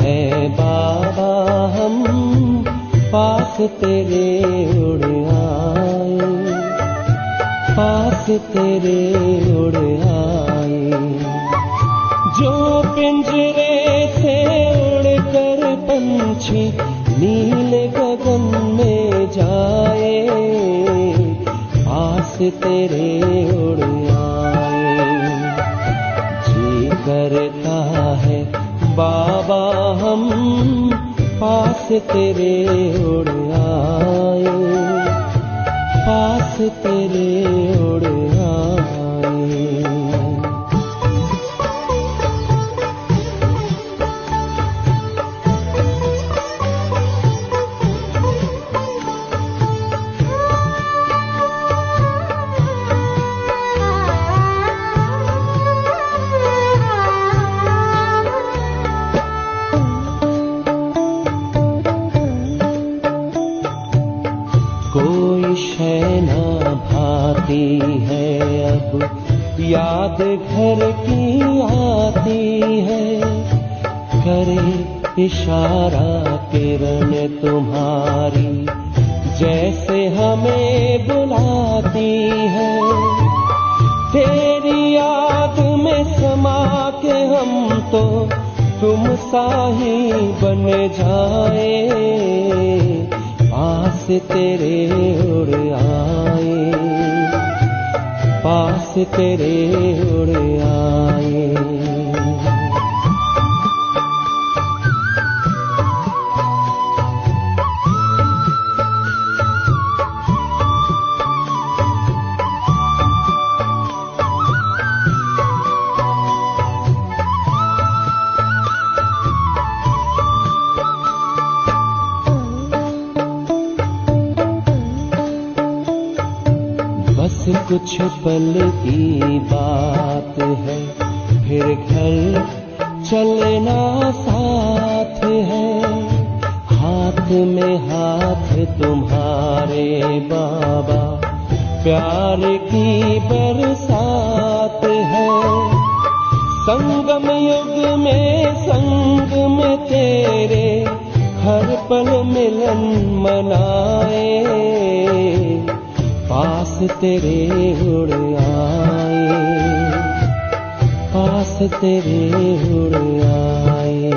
है बाबा हम पास तेरे उड़ आए, पास तेरे उड़ आए। जो पिंजरे से उड़कर पंछी नीले गगन में जाए, पास तेरे उड़ आए। जी करता है बाबा हम पास तेरे उड़ आए, पास तेरे उड़ आए। कोई शय ना भाती है अब याद घर की आती है, करे इशारा किरण तुम्हारी जैसे हमें बुलाती है। तेरी याद में समा के हम तो तुम सा ही बन जाए, पास तेरे उड़ आए, पास तेरे उड़ आए। बस कुछ पल की बात है, फिर घर चलना साथ है। हाथ में हाथ तुम्हारे बाबा प्यार की बरसात है। संगम युग में संग में तेरे हर पल मिलन मनाए, पास तेरे उड़ आए, पास तेरे उड़ आए।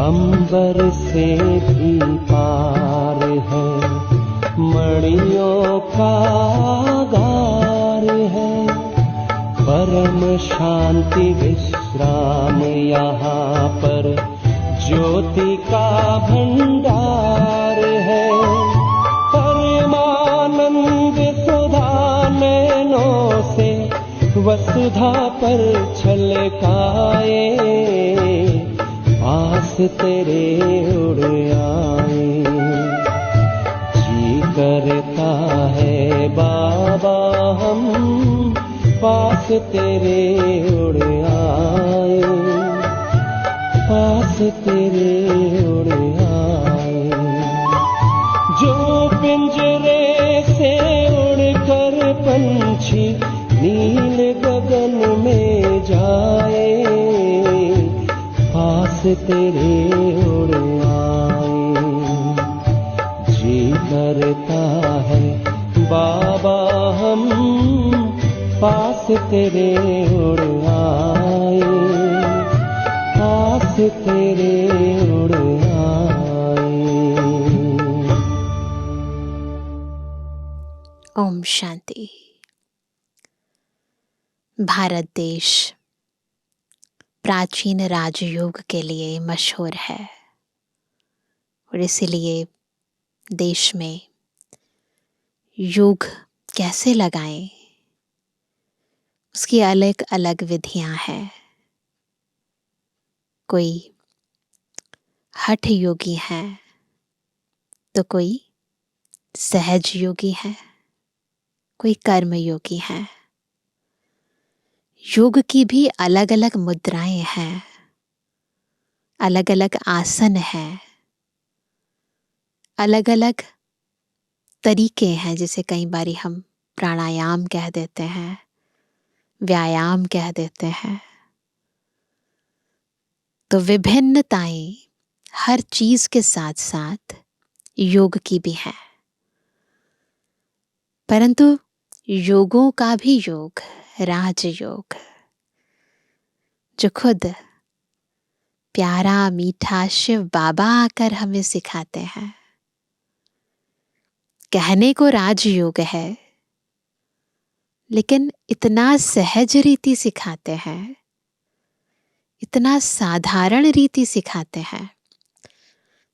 अंबर से भी पार है, मणियों का गार है। परम शांति विश्राम यहाँ पर ज्योति का भंडार है। परमानंद सुधा नैनों से वसुधा पर छलकाए, पास तेरे उड़ आए। जी करता है बाबा हम पास तेरे उड़ आए, पास तेरे उड़ आए। जो पिंजरे से उड़कर पंछी नील गगन में जाए, पास तेरे उड़ आए। जी करता है बाबा हम पास तेरे उड़ आए, पास तेरे उड़ आए। ओम शांति। भारत देश प्राचीन राजयोग के लिए मशहूर है और इसीलिए देश में योग कैसे लगाएं, उसकी अलग अलग विधियां हैं। कोई हठ योगी हैं तो कोई सहज योगी हैं, कोई कर्म योगी हैं। योग की भी अलग अलग मुद्राएं हैं, अलग अलग आसन हैं, अलग अलग तरीके हैं, जिसे कई बारी हम प्राणायाम कह देते हैं, व्यायाम कह देते हैं। तो विभिन्नताएं हर चीज के साथ साथ योग की भी है। परंतु योगों का भी योग राजयोग, जो खुद प्यारा मीठा शिव बाबा आकर हमें सिखाते हैं। कहने को राजयोग है, लेकिन इतना सहज रीति सिखाते हैं, इतना साधारण रीति सिखाते हैं,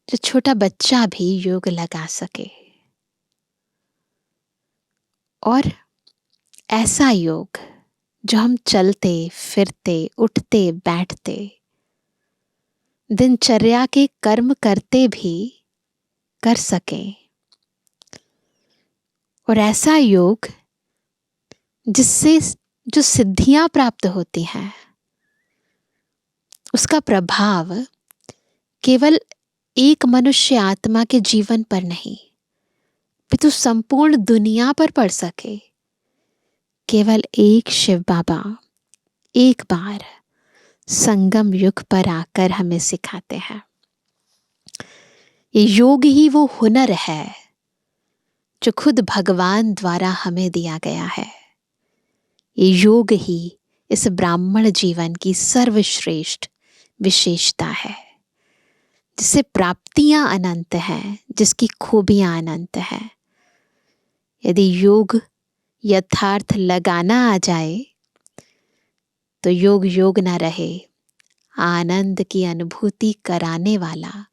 जो छोटा बच्चा भी योग लगा सके। और ऐसा योग जो हम चलते फिरते उठते बैठते दिनचर्या के कर्म करते भी कर सकें। और ऐसा योग जिससे जो सिद्धियां प्राप्त होती हैं, उसका प्रभाव केवल एक मनुष्य आत्मा के जीवन पर नहीं, पितु संपूर्ण दुनिया पर पड़ सके। केवल एक शिव बाबा एक बार संगम युग पर आकर हमें सिखाते हैं। ये योग ही वो हुनर है जो खुद भगवान द्वारा हमें दिया गया है। ये योग ही इस ब्राह्मण जीवन की सर्वश्रेष्ठ विशेषता है, जिससे प्राप्तियां अनंत हैं, जिसकी खूबियां अनंत हैं। यदि योग यथार्थ लगाना आ जाए तो योग योग ना रहे, आनंद की अनुभूति कराने वाला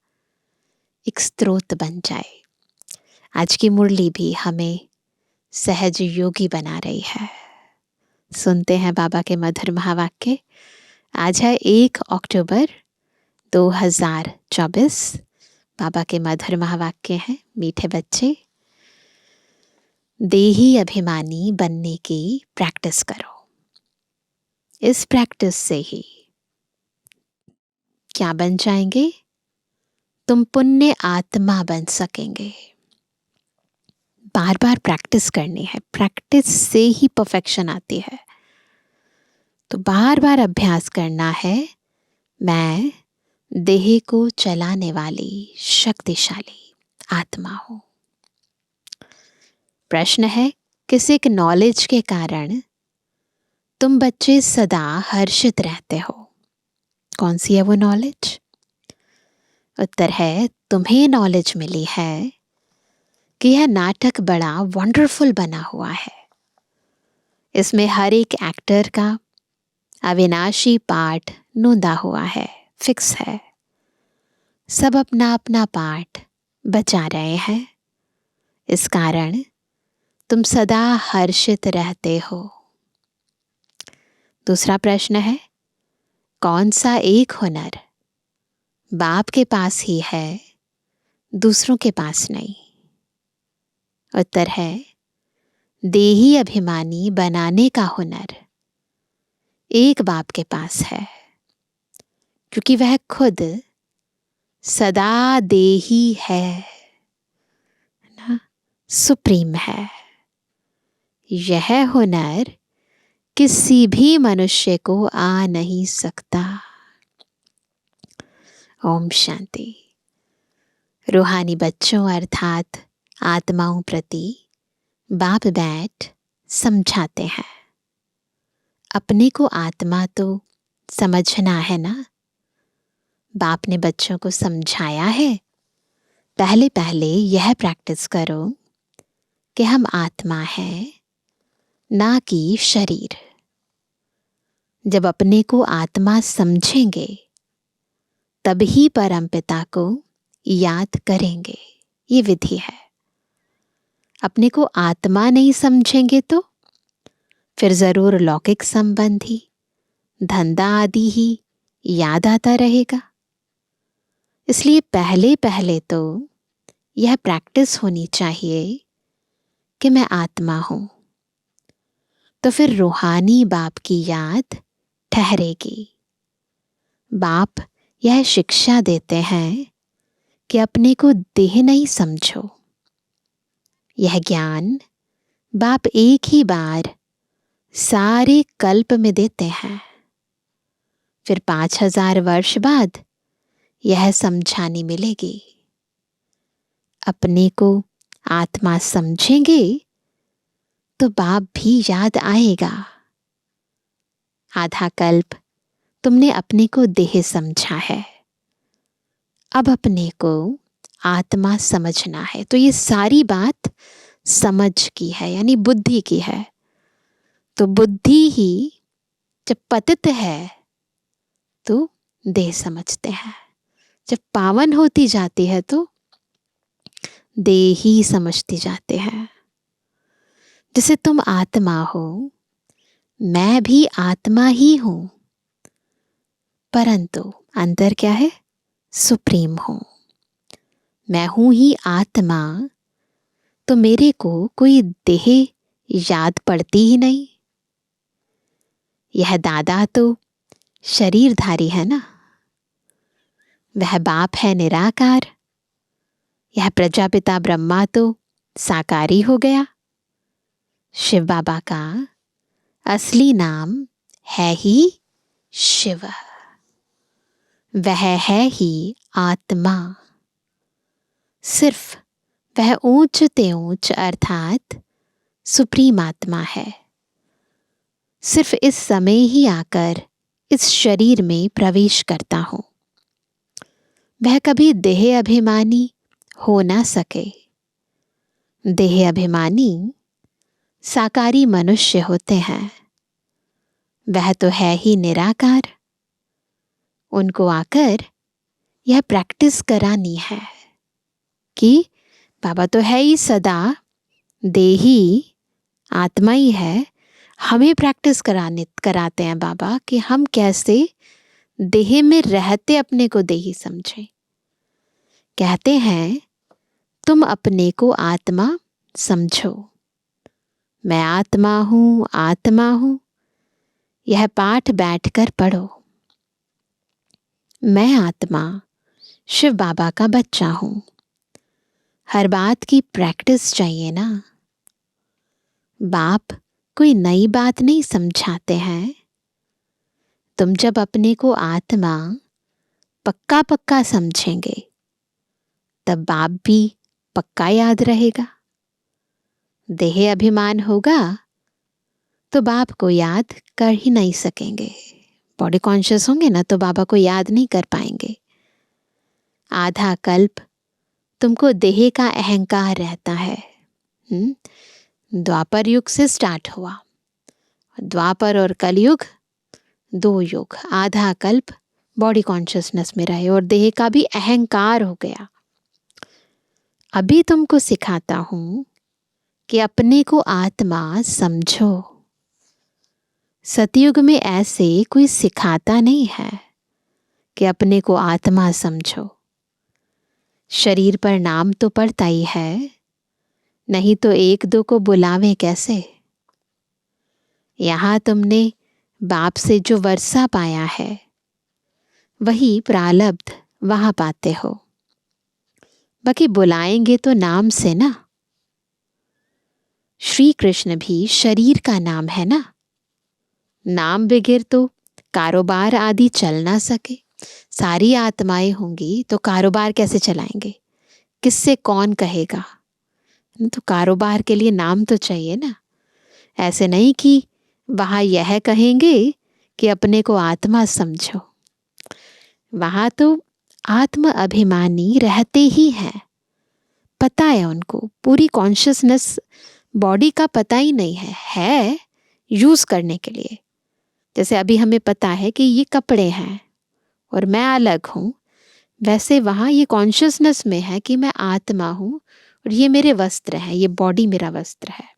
एक स्रोत बन जाए। आज की मुरली भी हमें सहज योगी बना रही है। सुनते हैं बाबा के मधुर महावाक्य। आज है 1 अक्टूबर 2024। बाबा के मधुर महावाक्य हैं, मीठे बच्चे, देही अभिमानी बनने की प्रैक्टिस करो। इस प्रैक्टिस से ही क्या बन जाएंगे? तुम पुण्य आत्मा बन सकेंगे। बार बार प्रैक्टिस करनी है, प्रैक्टिस से ही परफेक्शन आती है। तो बार बार अभ्यास करना है। मैं देह को चलाने वाली शक्तिशाली आत्मा हूं। प्रश्न है, किस एक नॉलेज के कारण तुम बच्चे सदा हर्षित रहते हो? कौन सी है वो नॉलेज? उत्तर है, तुम्हें नॉलेज मिली है कि यह नाटक बड़ा वंडरफुल बना हुआ है। इसमें हर एक एक्टर का अविनाशी पार्ट नोंदा हुआ है, फिक्स है। सब अपना अपना पार्ट बचा रहे हैं। इस कारण तुम सदा हर्षित रहते हो। दूसरा प्रश्न है, कौन सा एक हुनर बाप के पास ही है, दूसरों के पास नहीं? उत्तर है, देही अभिमानी बनाने का हुनर एक बाप के पास है, क्योंकि वह खुद सदा देही है ना, सुप्रीम है। यह हुनर किसी भी मनुष्य को आ नहीं सकता। ओम शांति। रूहानी बच्चों अर्थात आत्माओं प्रति बाप बैठ समझाते हैं। अपने को आत्मा तो समझना है ना। बाप ने बच्चों को समझाया है, पहले पहले यह प्रैक्टिस करो कि हम आत्मा हैं, ना कि शरीर। जब अपने को आत्मा समझेंगे तभी परमपिता को याद करेंगे। ये विधि है। अपने को आत्मा नहीं समझेंगे तो फिर जरूर लौकिक संबंधी धंधा आदि ही याद आता रहेगा। इसलिए पहले पहले तो यह प्रैक्टिस होनी चाहिए कि मैं आत्मा हूं, तो फिर रूहानी बाप की याद ठहरेगी। बाप यह शिक्षा देते हैं कि अपने को देह नहीं समझो। यह ज्ञान बाप एक ही बार सारे कल्प में देते हैं, फिर 5000 वर्ष बाद यह समझानी मिलेगी। अपने को आत्मा समझेंगे तो बाप भी याद आएगा। आधा कल्प तुमने अपने को देह समझा है, अब अपने को आत्मा समझना है। तो ये सारी बात समझ की है, यानी बुद्धि की है। तो बुद्धि ही जब पतित है तो देह समझते हैं, जब पावन होती जाती है तो देह ही समझते जाते हैं। जैसे तुम आत्मा हो, मैं भी आत्मा ही हूं, परंतु अंतर क्या है? सुप्रीम हूं। मैं हूं ही आत्मा, तो मेरे को कोई देह याद पड़ती ही नहीं। यह दादा तो शरीरधारी है ना, वह बाप है निराकार। यह प्रजापिता ब्रह्मा तो साकारी हो गया। शिव बाबा का असली नाम है ही शिव, वह है ही आत्मा। सिर्फ वह ऊंच ते ऊंच अर्थात सुप्रीम आत्मा है। सिर्फ इस समय ही आकर इस शरीर में प्रवेश करता हूं। वह कभी देह अभिमानी हो ना सके। देह अभिमानी साकारी मनुष्य होते हैं, वह तो है ही निराकार। उनको आकर यह प्रैक्टिस करानी है कि बाबा तो है ही सदा देही आत्मा ही है। हमें प्रैक्टिस कराते हैं बाबा कि हम कैसे देह में रहते अपने को देही समझें। कहते हैं तुम अपने को आत्मा समझो। मैं आत्मा हूं, आत्मा हूं, यह पाठ बैठकर पढ़ो। मैं आत्मा शिव बाबा का बच्चा हूं। हर बात की प्रैक्टिस चाहिए ना। बाप कोई नई बात नहीं समझाते हैं। तुम जब अपने को आत्मा पक्का पक्का समझेंगे तब बाप भी पक्का याद रहेगा। देह अभिमान होगा तो बाप को याद कर ही नहीं सकेंगे। बॉडी कॉन्शियस होंगे ना तो बाबा को याद नहीं कर पाएंगे। आधा कल्प तुमको देह का अहंकार रहता है। द्वापर युग से स्टार्ट हुआ। द्वापर और कलयुग 2 युग, आधा कल्प बॉडी कॉन्शियसनेस में रहे और देह का भी अहंकार हो गया। अभी तुमको सिखाता हूं कि अपने को आत्मा समझो। सतयुग में ऐसे कोई सिखाता नहीं है कि अपने को आत्मा समझो। शरीर पर नाम तो पड़ता ही है, नहीं तो 1-2 को बुलावे कैसे। यहां तुमने बाप से जो वर्षा पाया है वही प्रारब्ध वहां पाते हो। बाकी बुलाएंगे तो नाम से ना। श्री कृष्ण भी शरीर का नाम है ना। नाम बगैर तो कारोबार आदि चल ना सके। सारी आत्माएं होंगी तो कारोबार कैसे चलाएंगे? किससे कौन कहेगा? तो कारोबार के लिए नाम तो चाहिए ना। ऐसे नहीं कि वहां यह कहेंगे कि अपने को आत्मा समझो। वहां तो आत्म अभिमानी रहते ही हैं। पता है उनको, पूरी कॉन्शियसनेस बॉडी का पता ही नहीं है यूज करने के लिए। जैसे अभी हमें पता है कि ये कपड़े हैं और मैं अलग हूं, वैसे वहां ये कॉन्शियसनेस में है कि मैं आत्मा हूं और ये मेरे वस्त्र हैं, ये बॉडी मेरा वस्त्र है।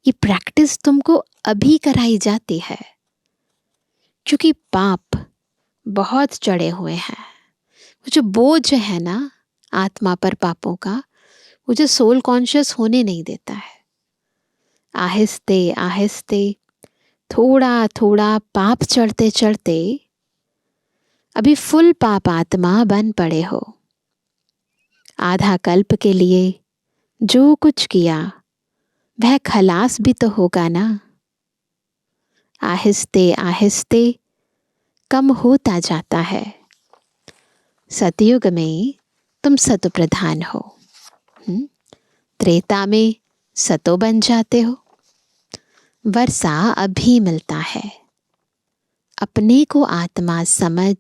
ये प्रैक्टिस तुमको अभी कराई जाती है क्योंकि पाप बहुत चढ़े हुए हैं। वो जो बोझ है ना आत्मा पर पापों का, मुझे सोल कॉन्शियस होने नहीं देता है। आहिस्ते आहिस्ते थोड़ा थोड़ा पाप चढ़ते चढ़ते अभी फुल पाप आत्मा बन पड़े हो। आधा कल्प के लिए जो कुछ किया वह खलास भी तो होगा ना। आहिस्ते आहिस्ते कम होता जाता है। सतयुग में तुम सतो प्रधान हो, त्रेता में सतो बन जाते हो। वर्षा अभी मिलता है। अपने को आत्मा समझ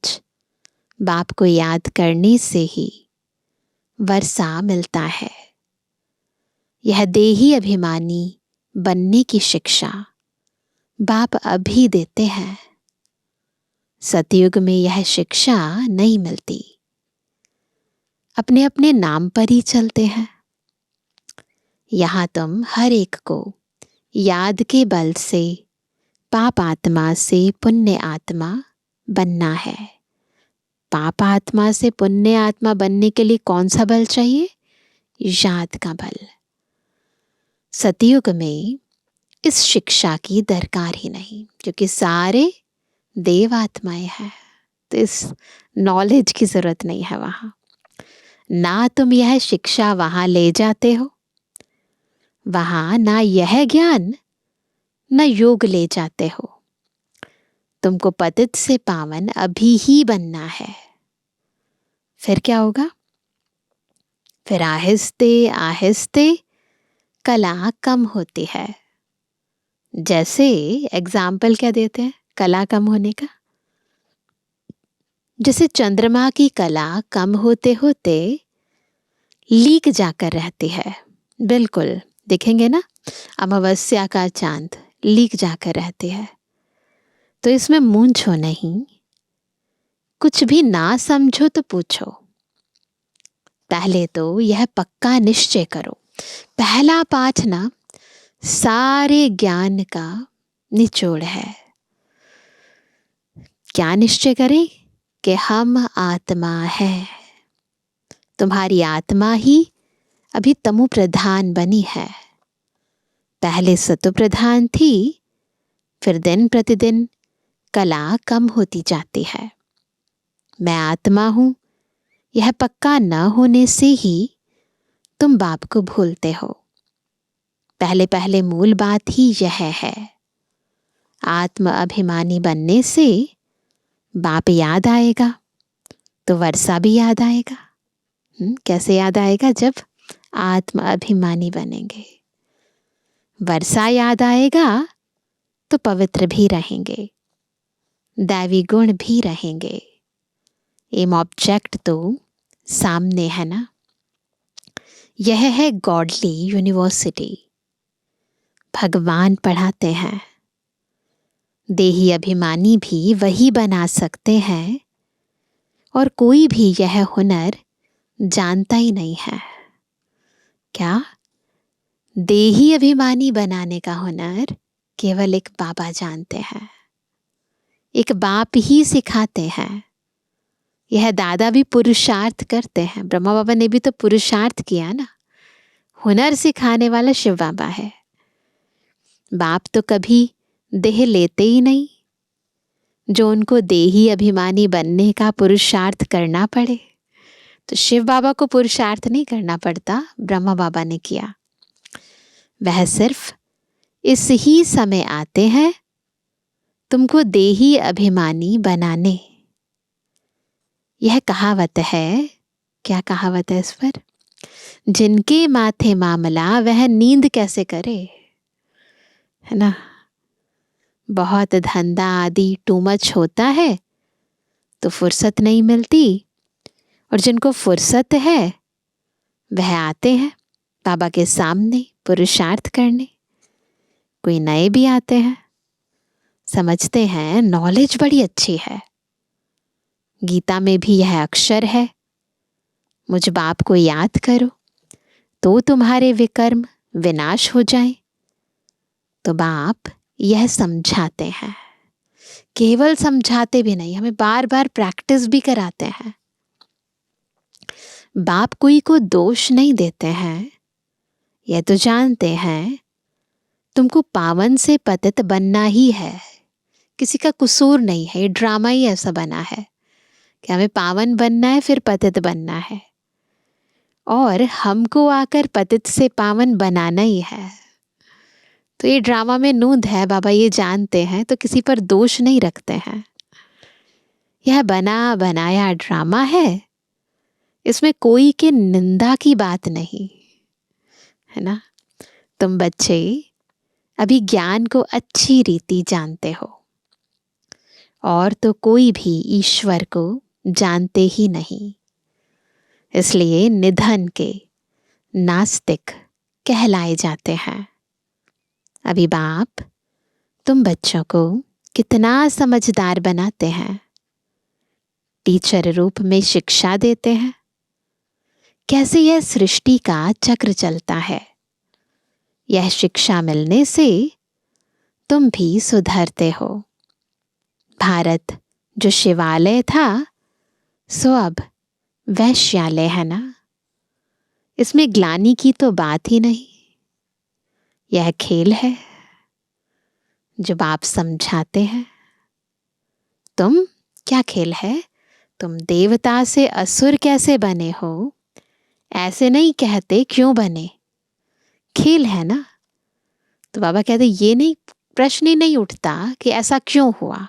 बाप को याद करने से ही वर्षा मिलता है। यह देही अभिमानी बनने की शिक्षा बाप अभी देते हैं। सतयुग में यह शिक्षा नहीं मिलती। अपने अपने नाम पर ही चलते हैं। यहाँ तुम हर एक को याद के बल से पाप आत्मा से पुण्य आत्मा बनना है। पाप आत्मा से पुण्य आत्मा बनने के लिए कौन सा बल चाहिए? याद का बल। सतयुग में इस शिक्षा की दरकार ही नहीं, क्योंकि सारे देव आत्माएं हैं, तो इस नॉलेज की जरूरत नहीं है वहां। ना तुम यह शिक्षा वहां ले जाते हो, वहां ना यह ज्ञान न योग ले जाते हो। तुमको पतित से पावन अभी ही बनना है। फिर क्या होगा? फिर आहिस्ते आहिस्ते कला कम होती है। जैसे एग्जाम्पल क्या देते हैं कला कम होने का? जैसे चंद्रमा की कला कम होते होते लीक जाकर रहती है। बिल्कुल देखेंगे ना, अमावस्या का चांद लीक जाकर रहती है। तो इसमें मूंझो नहीं, कुछ भी ना समझो तो पूछो। पहले तो यह पक्का निश्चय करो। पहला पाठ ना सारे ज्ञान का निचोड़ है। क्या निश्चय करें? कि हम आत्मा है। तुम्हारी आत्मा ही अभी तमो प्रधान बनी है। पहले सतो प्रधान थी, फिर दिन प्रतिदिन कला कम होती जाती है। मैं आत्मा हूं, यह पक्का न होने से ही तुम बाप को भूलते हो। पहले पहले मूल बात ही यह है। आत्म अभिमानी बनने से बाप याद आएगा तो वर्षा भी याद आएगा। कैसे याद आएगा? जब आत्म अभिमानी बनेंगे। वर्षा याद आएगा तो पवित्र भी रहेंगे, दैवी गुण भी रहेंगे। एम ऑब्जेक्ट तो सामने है ना। यह है गॉडली यूनिवर्सिटी। भगवान पढ़ाते हैं। देही अभिमानी भी वही बना सकते हैं, और कोई भी यह हुनर जानता ही नहीं है। क्या? देही अभिमानी बनाने का हुनर केवल एक बाबा जानते हैं, एक बाप ही सिखाते हैं। यह दादा भी पुरुषार्थ करते हैं। ब्रह्मा बाबा ने भी तो पुरुषार्थ किया ना। हुनर सिखाने वाला शिव बाबा है। बाप तो कभी देह लेते ही नहीं, जो उनको देही अभिमानी बनने का पुरुषार्थ करना पड़े। तो शिव बाबा को पुरुषार्थ नहीं करना पड़ता, ब्रह्मा बाबा ने किया। वह सिर्फ इस ही समय आते हैं तुमको देही अभिमानी बनाने। यह कहावत है। क्या कहावत है इस पर? जिनके माथे मामला वह नींद कैसे करे, है ना। बहुत धंधा आदि टू मच होता है तो फुर्सत नहीं मिलती, और जिनको फुर्सत है वह आते हैं बाबा के सामने पुरुषार्थ करने। कोई नए भी आते हैं, समझते हैं नॉलेज बड़ी अच्छी है, गीता में भी यह अक्षर है, मुझ बाप को याद करो तो तुम्हारे विकर्म विनाश हो जाए। तो बाप यह समझाते हैं। केवल समझाते भी नहीं, हमें बार बार प्रैक्टिस भी कराते हैं। बाप कोई को दोष नहीं देते हैं, यह तो जानते हैं तुमको पावन से पतित बनना ही है। किसी का कसूर नहीं है, ये ड्रामा ही ऐसा बना है कि हमें पावन बनना है फिर पतित बनना है, और हमको आकर पतित से पावन बनाना ही है। तो ये ड्रामा में नूंद है, बाबा ये जानते हैं, तो किसी पर दोष नहीं रखते हैं। यह बना बनाया ड्रामा है, इसमें कोई के निंदा की बात नहीं है ना। तुम बच्चे अभी ज्ञान को अच्छी रीति जानते हो, और तो कोई भी ईश्वर को जानते ही नहीं, इसलिए निधन के नास्तिक कहलाए जाते हैं। अभी बाप तुम बच्चों को कितना समझदार बनाते हैं, टीचर रूप में शिक्षा देते हैं, कैसे यह सृष्टि का चक्र चलता है। यह शिक्षा मिलने से तुम भी सुधरते हो। भारत जो शिवालय था सो अब वैश्यालय है ना, इसमें ग्लानि की तो बात ही नहीं। यह खेल है जब आप समझाते हैं। तुम क्या खेल है, तुम देवता से असुर कैसे बने हो ऐसे नहीं कहते, क्यों बने, खेल है ना। तो बाबा कहते ये नहीं, प्रश्न ही नहीं उठता कि ऐसा क्यों हुआ।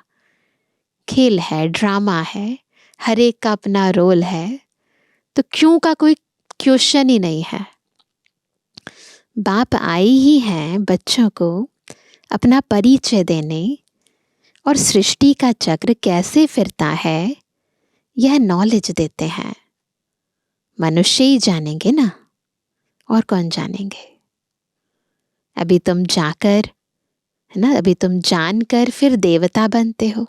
खेल है, ड्रामा है, हर एक का अपना रोल है, तो क्यों का कोई क्वेश्चन ही नहीं है। बाप आए ही हैं बच्चों को अपना परिचय देने, और सृष्टि का चक्र कैसे फिरता है यह नॉलेज देते हैं। मनुष्य ही जानेंगे ना, और कौन जानेंगे। अभी तुम जाकर है ना, अभी तुम जानकर फिर देवता बनते हो।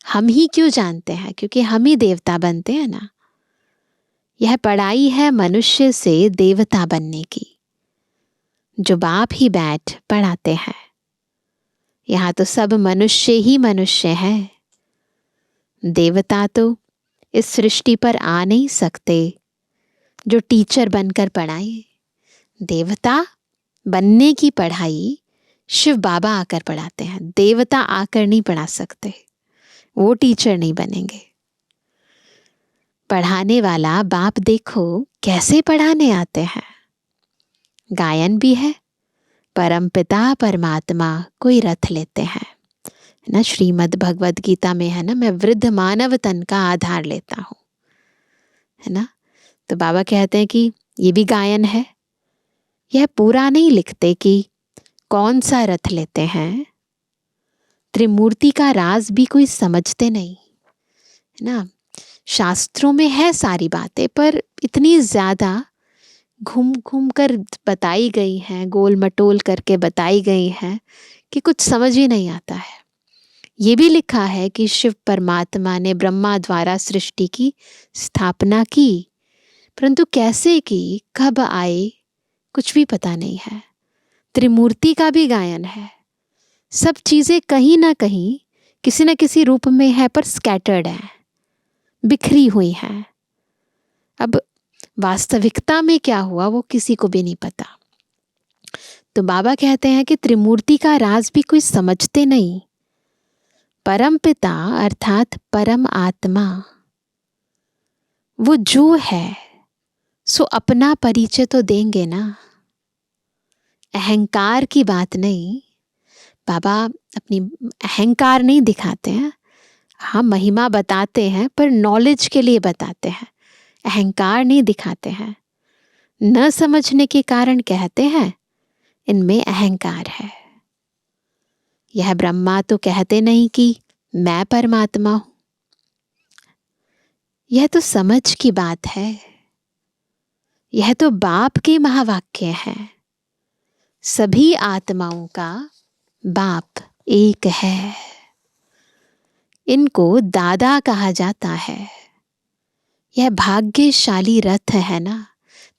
हम ही क्यों जानते हैं, क्योंकि हम ही देवता बनते हैं ना। यह पढ़ाई है मनुष्य से देवता बनने की, जो बाप ही बैठ पढ़ाते हैं। यहाँ तो सब मनुष्य ही मनुष्य हैं, देवता तो इस सृष्टि पर आ नहीं सकते जो टीचर बनकर पढ़ाए। देवता बनने की पढ़ाई शिव बाबा आकर पढ़ाते हैं, देवता आकर नहीं पढ़ा सकते, वो टीचर नहीं बनेंगे। पढ़ाने वाला बाप देखो कैसे पढ़ाने आते हैं। गायन भी है, परमपिता परमात्मा कोई रथ लेते हैं ना। श्रीमद् भगवद गीता में है ना, मैं वृद्ध मानव तन का आधार लेता हूँ, है ना। तो बाबा कहते हैं कि ये भी गायन है। यह पूरा नहीं लिखते कि कौन सा रथ लेते हैं। त्रिमूर्ति का राज भी कोई समझते नहीं, है ना। शास्त्रों में है सारी बातें, पर इतनी ज़्यादा घूम घूम कर बताई गई हैं, गोल मटोल करके बताई गई हैं कि कुछ समझ ही नहीं आता है। ये भी लिखा है कि शिव परमात्मा ने ब्रह्मा द्वारा सृष्टि की स्थापना की, परंतु कैसे की, कब आए, कुछ भी पता नहीं है। त्रिमूर्ति का भी गायन है। सब चीज़ें कहीं ना कहीं किसी न किसी रूप में है, पर स्कैटर्ड है, बिखरी हुई हैं। अब वास्तविकता में क्या हुआ वो किसी को भी नहीं पता। तो बाबा कहते हैं कि त्रिमूर्ति का राज भी कोई समझते नहीं। परम पिता अर्थात परम आत्मा वो जो है सो अपना परिचय तो देंगे ना। अहंकार की बात नहीं, बाबा अपनी अहंकार नहीं दिखाते हैं। हाँ, महिमा बताते हैं, पर नॉलेज के लिए बताते हैं, अहंकार नहीं दिखाते हैं। न समझने के कारण कहते हैं इनमें अहंकार है। यह ब्रह्मा तो कहते नहीं कि मैं परमात्मा हूं। यह तो समझ की बात है, यह तो बाप के महावाक्य हैं। सभी आत्माओं का बाप एक है। इनको दादा कहा जाता है। यह भाग्यशाली रथ है ना।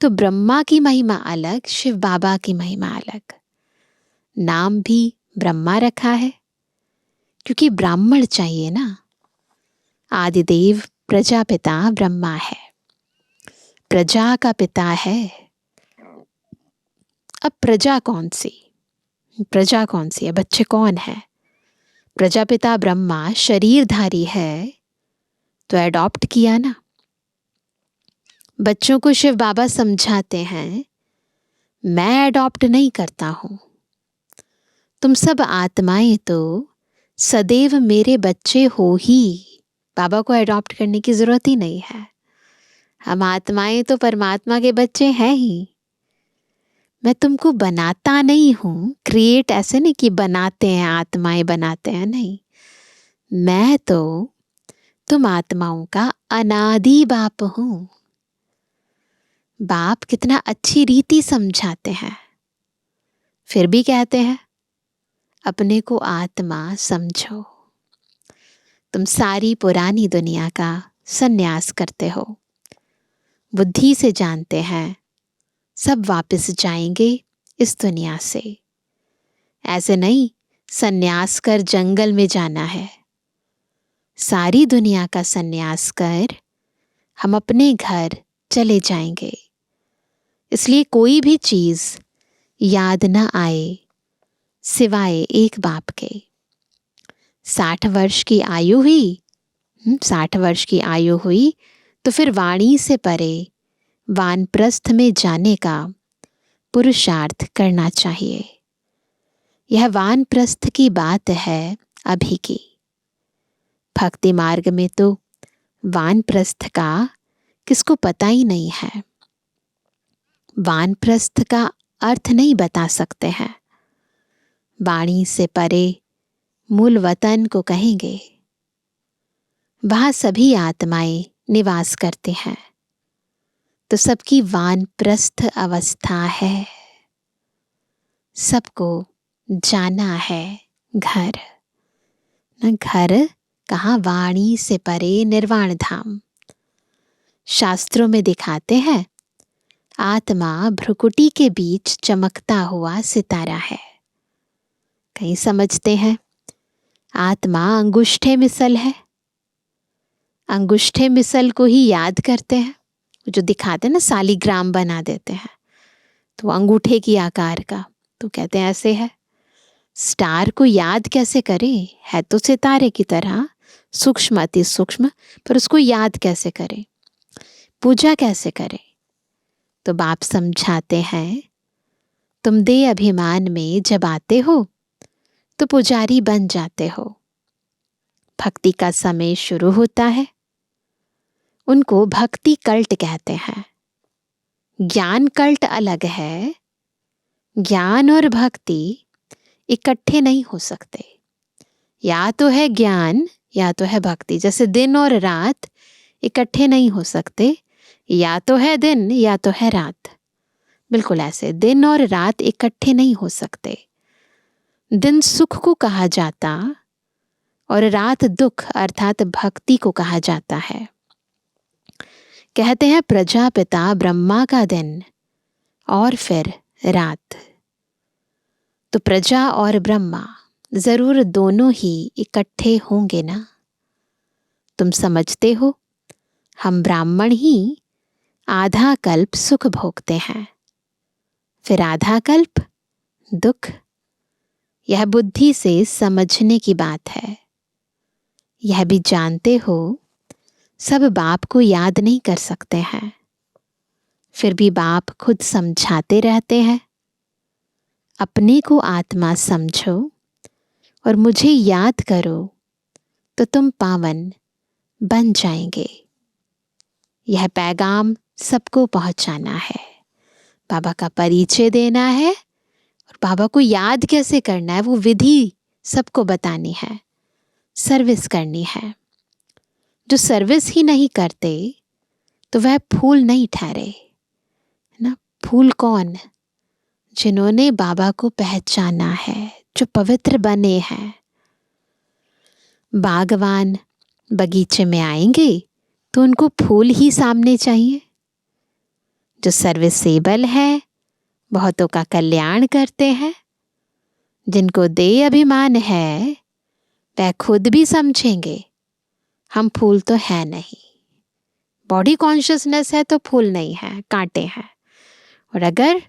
तो ब्रह्मा की महिमा अलग, शिव बाबा की महिमा अलग। नाम भी ब्रह्मा रखा है क्योंकि ब्राह्मण चाहिए ना। आदिदेव प्रजापिता ब्रह्मा है, प्रजा का पिता है। अब प्रजा कौन सी? प्रजा कौन सी है? बच्चे कौन है? प्रजापिता ब्रह्मा शरीरधारी है तो एडॉप्ट किया ना। बच्चों को शिव बाबा समझाते हैं, मैं एडॉप्ट नहीं करता हूं, तुम सब आत्माएं तो सदैव मेरे बच्चे हो ही। बाबा को एडॉप्ट करने की जरूरत ही नहीं है। हम आत्माएं तो परमात्मा के बच्चे हैं ही। मैं तुमको बनाता नहीं हूं। क्रिएट ऐसे नहीं कि बनाते हैं, आत्माएं बनाते हैं, नहीं। मैं तो तुम आत्माओं का अनादि बाप हूं। बाप कितना अच्छी रीति समझाते हैं, फिर भी कहते हैं अपने को आत्मा समझो। तुम सारी पुरानी दुनिया का संन्यास करते हो। बुद्धि से जानते हैं सब वापस जाएंगे इस दुनिया से। ऐसे नहीं संन्यास कर जंगल में जाना है। सारी दुनिया का संन्यास कर हम अपने घर चले जाएंगे। इसलिए कोई भी चीज याद न आए सिवाय एक बाप के। 60 वर्ष की आयु हुई, 60 वर्ष की आयु हुई तो फिर वाणी से परे वानप्रस्थ में जाने का पुरुषार्थ करना चाहिए। यह वानप्रस्थ की बात है अभी की। भक्ति मार्ग में तो वानप्रस्थ का किसको पता ही नहीं है। वानप्रस्थ का अर्थ नहीं बता सकते हैं। वाणी से परे मूल वतन को कहेंगे। वहां सभी आत्माएं निवास करते हैं तो सबकी वानप्रस्थ अवस्था है। सबको जाना है घर। न घर कहाँ, वाणी से परे निर्वाण धाम। शास्त्रों में दिखाते हैं आत्मा भ्रुकुटी के बीच चमकता हुआ सितारा है। कहीं समझते हैं आत्मा अंगुष्ठे मिसल है। अंगुष्ठे मिसल को ही याद करते हैं। जो दिखाते हैं ना, सालिग्राम बना देते हैं तो अंगूठे की आकार का, तो कहते हैं ऐसे है। स्टार को याद कैसे करें? है तो सितारे की तरह सूक्ष्म, अति सूक्ष्म, पर उसको याद कैसे करें? पूजा कैसे करें? तो बाप समझाते हैं तुम दे अभिमान में जब आते हो तो पुजारी बन जाते हो। भक्ति का समय शुरू होता है। उनको भक्ति कल्ट कहते हैं। ज्ञान कल्ट अलग है। ज्ञान और भक्ति इकट्ठे नहीं हो सकते। या तो है ज्ञान या तो है भक्ति। जैसे दिन और रात इकट्ठे नहीं हो सकते। या तो है दिन या तो है रात। बिल्कुल ऐसे दिन और रात इकट्ठे नहीं हो सकते। दिन सुख को कहा जाता और रात दुख अर्थात भक्ति को कहा जाता है। कहते हैं प्रजापिता ब्रह्मा का दिन और फिर रात। तो प्रजा और ब्रह्मा जरूर दोनों ही इकट्ठे होंगे ना। तुम समझते हो हम ब्राह्मण ही आधा कल्प सुख भोगते हैं, फिर आधा कल्प दुख। यह बुद्धि से समझने की बात है। यह भी जानते हो सब बाप को याद नहीं कर सकते हैं, फिर भी बाप खुद समझाते रहते हैं अपने को आत्मा समझो और मुझे याद करो तो तुम पावन बन जाएंगे। यह पैगाम सबको पहुंचाना है। बाबा का परिचय देना है और बाबा को याद कैसे करना है वो विधि सबको बतानी है। सर्विस करनी है। जो सर्विस ही नहीं करते तो वह फूल नहीं ठहरे ना। फूल कौन? जिन्होंने बाबा को पहचाना है, जो पवित्र बने हैं। बागवान बगीचे में आएंगे तो उनको फूल ही सामने चाहिए। जो सर्विसेबल है, बहुतों का कल्याण करते हैं, जिनको देह अभिमान है, वह खुद भी समझेंगे हम फूल तो है नहीं, बॉडी कॉन्शियसनेस है तो फूल नहीं है, कांटे हैं। और अगर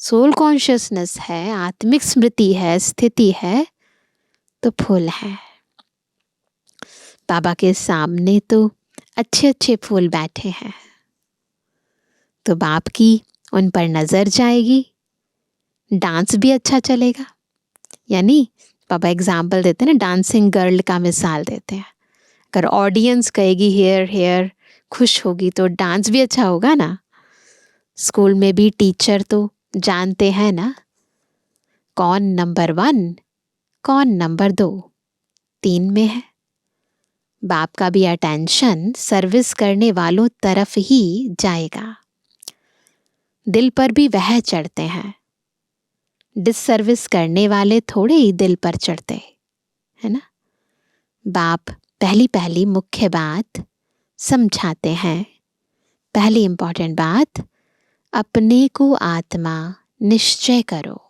सोल कॉन्शियसनेस है, आत्मिक स्मृति है, स्थिति है, तो फूल है। बाबा के सामने तो अच्छे अच्छे फूल बैठे हैं, तो बाप की उन पर नजर जाएगी, डांस भी अच्छा चलेगा। यानी बाबा एग्जाम्पल देते हैं ना, डांसिंग गर्ल का मिसाल देते हैं। अगर ऑडियंस कहेगी हेयर हेयर, खुश होगी, तो डांस भी अच्छा होगा ना। स्कूल में भी टीचर तो जानते हैं ना, कौन नंबर 1, कौन नंबर 2, 3 में है। बाप का भी अटेंशन सर्विस करने वालों तरफ ही जाएगा। दिल पर भी वह चढ़ते हैं, डिससर्विस करने वाले थोड़े ही दिल पर चढ़ते, है ना। बाप पहली पहली मुख्य बात समझाते हैं। पहली इंपॉर्टेंट बात, अपने को आत्मा निश्चय करो,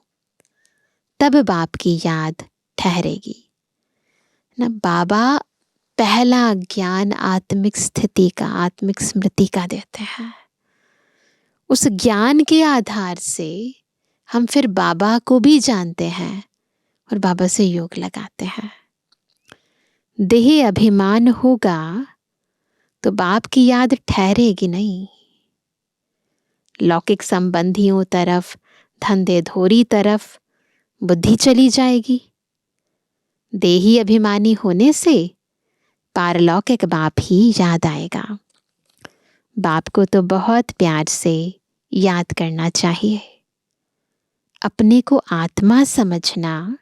तब बाप की याद ठहरेगी ना। बाबा पहला ज्ञान आत्मिक स्थिति का, आत्मिक स्मृति का देते हैं। उस ज्ञान के आधार से हम फिर बाबा को भी जानते हैं और बाबा से योग लगाते हैं। देह अभिमान होगा तो बाप की याद ठहरेगी नहीं। लौकिक संबंधियों तरफ, धंधे धोरी तरफ बुद्धि चली जाएगी। देही अभिमानी होने से पारलौकिक बाप ही याद आएगा। बाप को तो बहुत प्यार से याद करना चाहिए। अपने को आत्मा समझना,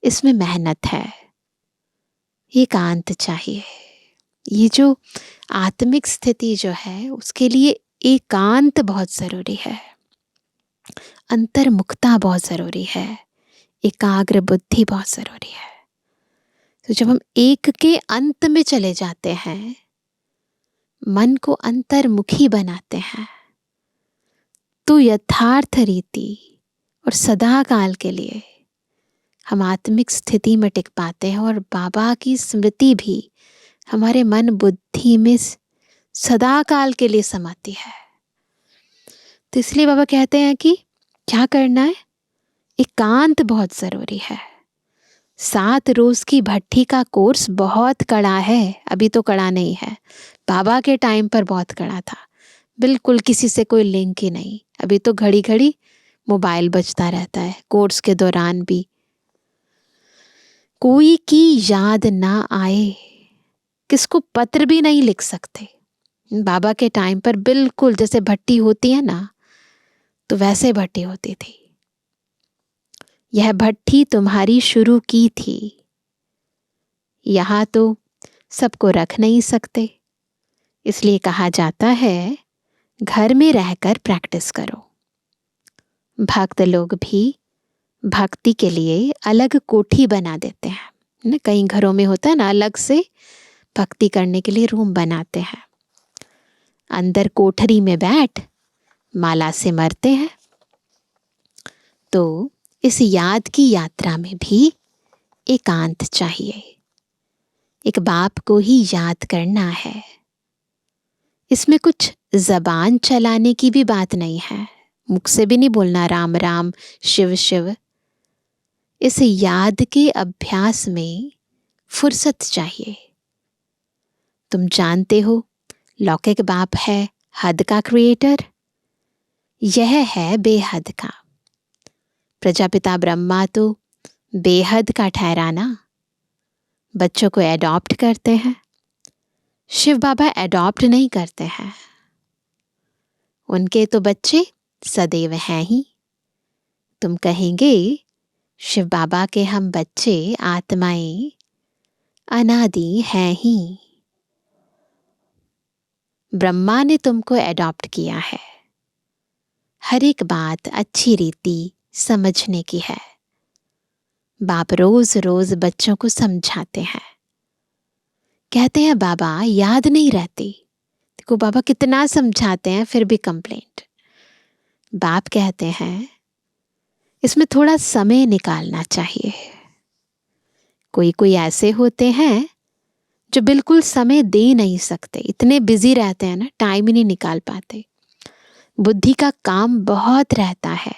इसमें मेहनत है, एकांत चाहिए। ये जो आत्मिक स्थिति जो है, उसके लिए एकांत बहुत ज़रूरी है, अंतर्मुखता बहुत ज़रूरी है, एकाग्र बुद्धि बहुत ज़रूरी है। तो जब हम एक के अंत में चले जाते हैं, मन को अंतर्मुखी बनाते हैं, तो यथार्थ रीति और सदा काल के लिए हम आत्मिक स्थिति में टिक पाते हैं और बाबा की स्मृति भी हमारे मन बुद्धि में सदा काल के लिए समाती है। तो इसलिए बाबा कहते हैं कि क्या करना है, एकांत बहुत ज़रूरी है। 7 रोज़ की भट्ठी का कोर्स बहुत कड़ा है, अभी तो कड़ा नहीं है, बाबा के टाइम पर बहुत कड़ा था। बिल्कुल किसी से कोई लिंक ही नहीं। अभी तो घड़ी घड़ी मोबाइल बजता रहता है, कोर्स के दौरान भी कोई की याद ना आए, किसको पत्र भी नहीं लिख सकते। बाबा के टाइम पर बिल्कुल जैसे भट्टी होती है ना, तो वैसे भट्टी होती थी। यह भट्टी तुम्हारी शुरू की थी, यहाँ तो सबको रख नहीं सकते, इसलिए कहा जाता है घर में रहकर प्रैक्टिस करो। भक्त लोग भी भक्ति के लिए अलग कोठी बना देते हैं ना। कई घरों में होता है ना, अलग से भक्ति करने के लिए रूम बनाते हैं। अंदर कोठरी में बैठ माला से मरते हैं। तो इस याद की यात्रा में भी एकांत चाहिए। एक बाप को ही याद करना है। इसमें कुछ जबान चलाने की भी बात नहीं है, मुख से भी नहीं बोलना राम राम शिव शिव। इस याद के अभ्यास में फुर्सत चाहिए। तुम जानते हो लौकिक बाप है हद का क्रिएटर, यह है बेहद का। प्रजापिता ब्रह्मा तो बेहद का ठहराना। बच्चों को एडॉप्ट करते हैं, शिव बाबा एडॉप्ट नहीं करते हैं। उनके तो बच्चे सदैव हैं ही। तुम कहेंगे शिव बाबा के हम बच्चे आत्माएं अनादि हैं ही। ब्रह्मा ने तुमको एडॉप्ट किया है। हर एक बात अच्छी रीति समझने की है। बाप रोज रोज बच्चों को समझाते हैं। कहते हैं बाबा याद नहीं रहती। देखो बाबा कितना समझाते हैं फिर भी कंप्लेंट। बाप कहते हैं इसमें थोड़ा समय निकालना चाहिए। कोई कोई ऐसे होते हैं जो बिल्कुल समय दे नहीं सकते, इतने बिजी रहते हैं ना, टाइम ही नहीं निकाल पाते। बुद्धि का काम बहुत रहता है।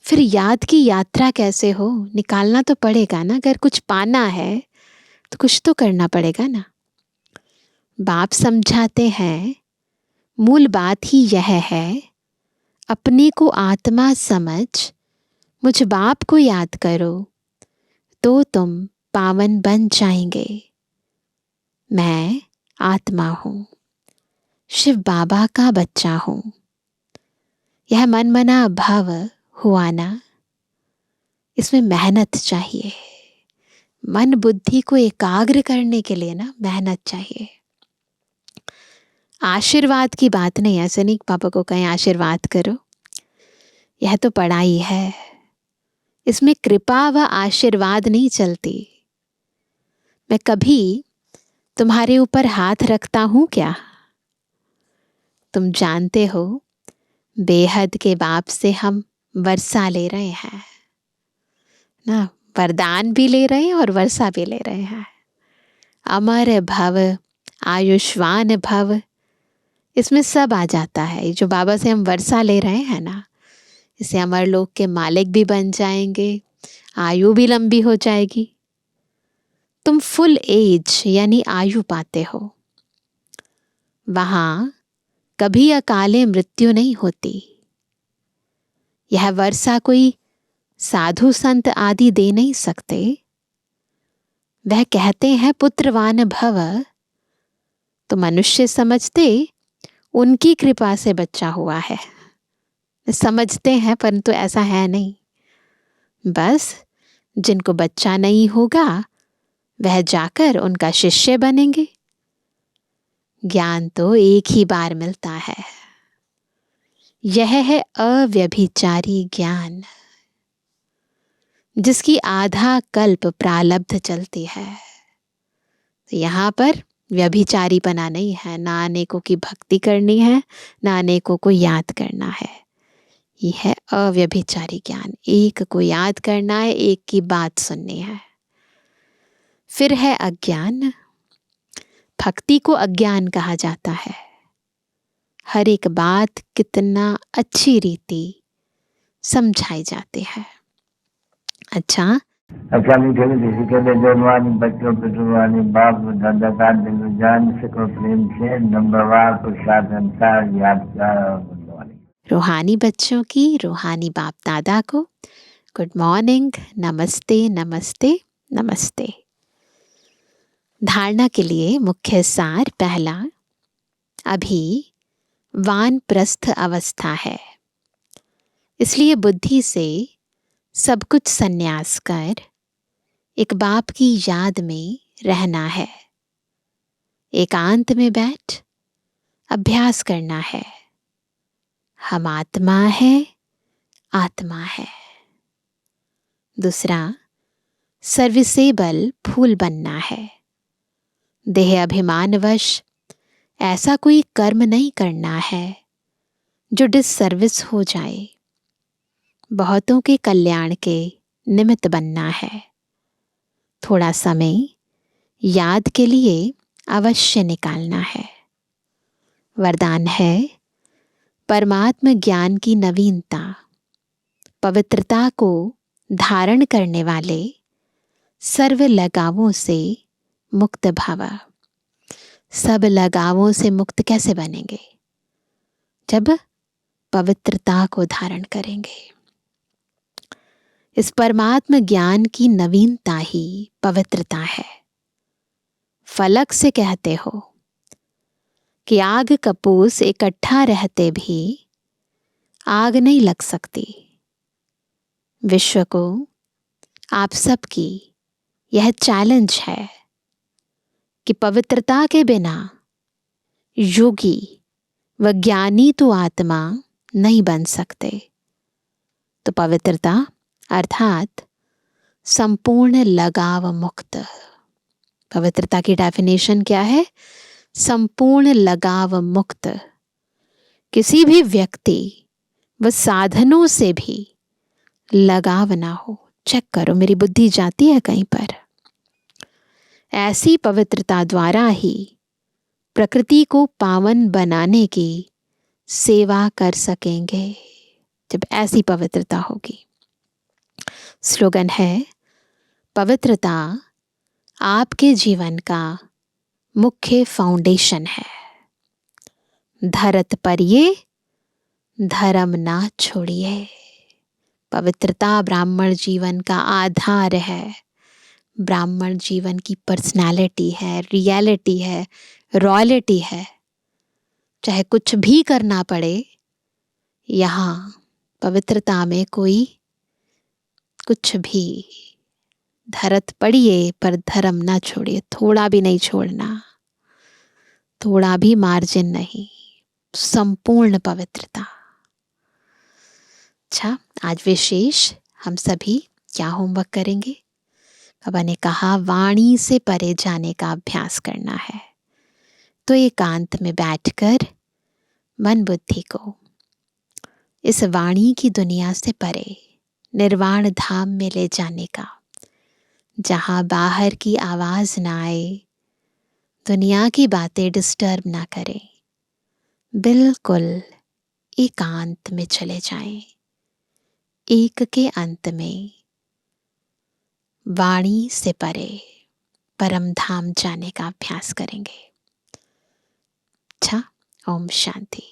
फिर याद की यात्रा कैसे हो? निकालना तो पड़ेगा ना। अगर कुछ पाना है तो कुछ तो करना पड़ेगा ना। बाप समझाते हैं, मूल बात ही यह है, अपने को आत्मा समझ मुझ बाप को याद करो तो तुम पावन बन जाएंगे। मैं आत्मा हूँ, शिव बाबा का बच्चा हूँ। यह मनमना भाव हुआ ना, इसमें मेहनत चाहिए। मन बुद्धि को एकाग्र करने के लिए ना मेहनत चाहिए। आशीर्वाद की बात नहीं, ऐसे नहीं पापा को कहें आशीर्वाद करो, यह तो पढ़ाई है। इसमें कृपा व आशीर्वाद नहीं चलती। मैं कभी तुम्हारे ऊपर हाथ रखता हूं क्या? तुम जानते हो, बेहद के बाप से हम वर्षा ले रहे हैं ना, वरदान भी ले रहे हैं और वर्षा भी ले रहे हैं। अमर भव, आयुष्मान भव, इसमें सब आ जाता है। जो बाबा से हम वर्षा ले रहे हैं ना, इससे अमर लोक के मालिक भी बन जाएंगे, आयु भी लंबी हो जाएगी। तुम फुल एज यानी आयु पाते हो। वहां कभी अकाले मृत्यु नहीं होती। यह वर्षा कोई साधु संत आदि दे नहीं सकते। वह कहते हैं पुत्रवान भव, तो मनुष्य समझते उनकी कृपा से बच्चा हुआ है। समझते हैं परंतु ऐसा है नहीं। बस जिनको बच्चा नहीं होगा वह जाकर उनका शिष्य बनेंगे। ज्ञान तो एक ही बार मिलता है। यह है अव्यभिचारी ज्ञान, जिसकी आधा कल्प प्रालब्ध चलती है। तो यहाँ पर व्यभिचारीपना नहीं है, ना अनेकों की भक्ति करनी है, ना अनेकों को याद करना है। यह है अव्यभिचारी ज्ञान। एक को याद करना है, एक की बात सुननी है। फिर है अज्ञान। भक्ति को अज्ञान कहा जाता है। हर एक बात कितना अच्छी रीति समझाई जाती है। अच्छा मीठे मीठे के लिए जन्मानी बच्चों पितृवानी बाप दादा का दिल जान सको प्रेम से नंबरवार प्रसाद अनुसार याद कर। रूहानी बच्चों की रूहानी बाप दादा को गुड मॉर्निंग, नमस्ते नमस्ते नमस्ते। धारणा के लिए मुख्य सार पहला, अभी वानप्रस्थ अवस्था है, इसलिए बुद्धि से सब कुछ संन्यास कर एक बाप की याद में रहना है। एकांत में बैठ अभ्यास करना है। हम आत्मा है, आत्मा है। दूसरा, सर्विसेबल फूल बनना है। देह अभिमानवश ऐसा कोई कर्म नहीं करना है जो डिससर्विस हो जाए। बहुतों के कल्याण के निमित्त बनना है। थोड़ा समय याद के लिए अवश्य निकालना है। वरदान है परमात्म ज्ञान की नवीनता, पवित्रता को धारण करने वाले सर्व लगावों से मुक्त भव। सब लगावों से मुक्त कैसे बनेंगे? जब पवित्रता को धारण करेंगे। इस परमात्म ज्ञान की नवीनता ही पवित्रता है। फलक से कहते हो कि आग कपूस इकट्ठा रहते भी आग नहीं लग सकती। विश्व को आप सबकी यह चैलेंज है कि पवित्रता के बिना योगी व ज्ञानी तो आत्मा नहीं बन सकते। तो पवित्रता अर्थात संपूर्ण लगाव मुक्त। पवित्रता की डेफिनेशन क्या है? संपूर्ण लगाव मुक्त। किसी भी व्यक्ति व साधनों से भी लगाव ना हो। चेक करो, मेरी बुद्धि जाती है कहीं पर? ऐसी पवित्रता द्वारा ही प्रकृति को पावन बनाने की सेवा कर सकेंगे, जब ऐसी पवित्रता होगी। स्लोगन है, पवित्रता आपके जीवन का मुख्य फाउंडेशन है। धरत पर ये धर्म ना छोड़िए। पवित्रता ब्राह्मण जीवन का आधार है, ब्राह्मण जीवन की पर्सनालिटी है, रियलिटी है, रॉयलिटी है। चाहे कुछ भी करना पड़े, यहाँ पवित्रता में कोई कुछ भी, धरत पड़िए पर धर्म ना छोड़िए, थोड़ा भी नहीं छोड़ना, थोड़ा भी मार्जिन नहीं, संपूर्ण पवित्रता। अच्छा, आज विशेष हम सभी क्या होमवर्क करेंगे? बाबा ने कहा वाणी से परे जाने का अभ्यास करना है। तो एकांत में बैठकर मन बुद्धि को इस वाणी की दुनिया से परे निर्वाण धाम में ले जाने का, जहाँ बाहर की आवाज ना आए, दुनिया की बातें डिस्टर्ब ना करें, बिल्कुल एकांत में चले जाएं। एक के अंत में वाणी से परे परम धाम जाने का अभ्यास करेंगे। अच्छा, ओम शांति।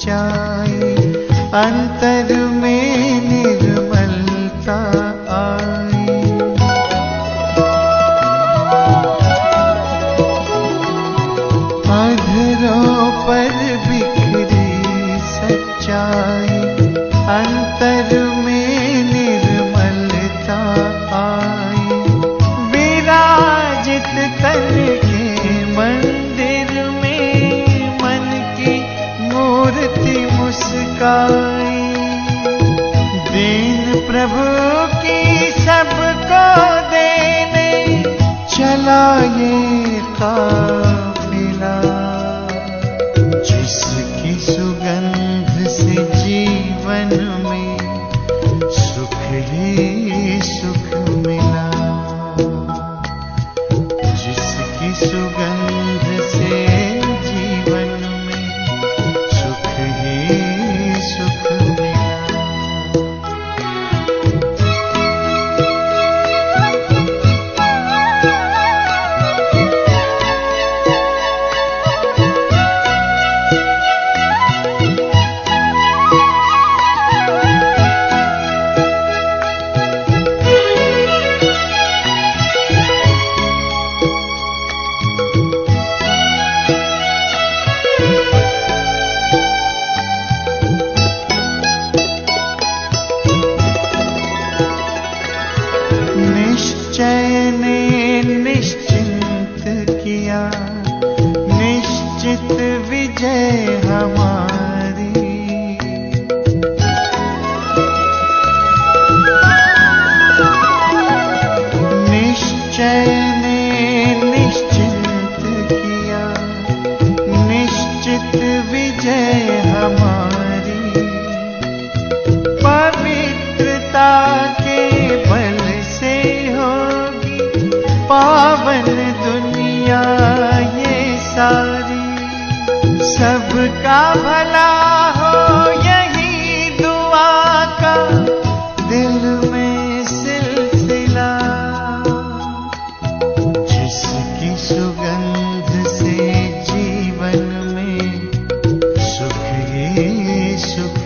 सच्चाई, अंतर में निर्मलता आई। अधरों पर बिखरी सच्चाई, अंतर में निर्मलता आई। विराजित तन के मंदिर में मन की मूर्ति मुस्काई। दीन प्रभु की सबको देने चला ये काफिला, जिसकी सुगंध से जीवन में सुख ही सुख मिला, जिसकी सुगंध से जीवन में सुख ही सुख मिला। निश्चय ने निश्चिंत किया, निश्चित विजय हमारी। निश्चय ने निश्चिंत किया, निश्चित विजय हमारी। पवित्रता के बल से होगी पावन दुनिया ये सारी। सबका भला हो यही दुआ का दिल में सिलसिला, जिसकी सुगंध से जीवन में सुख ही सुख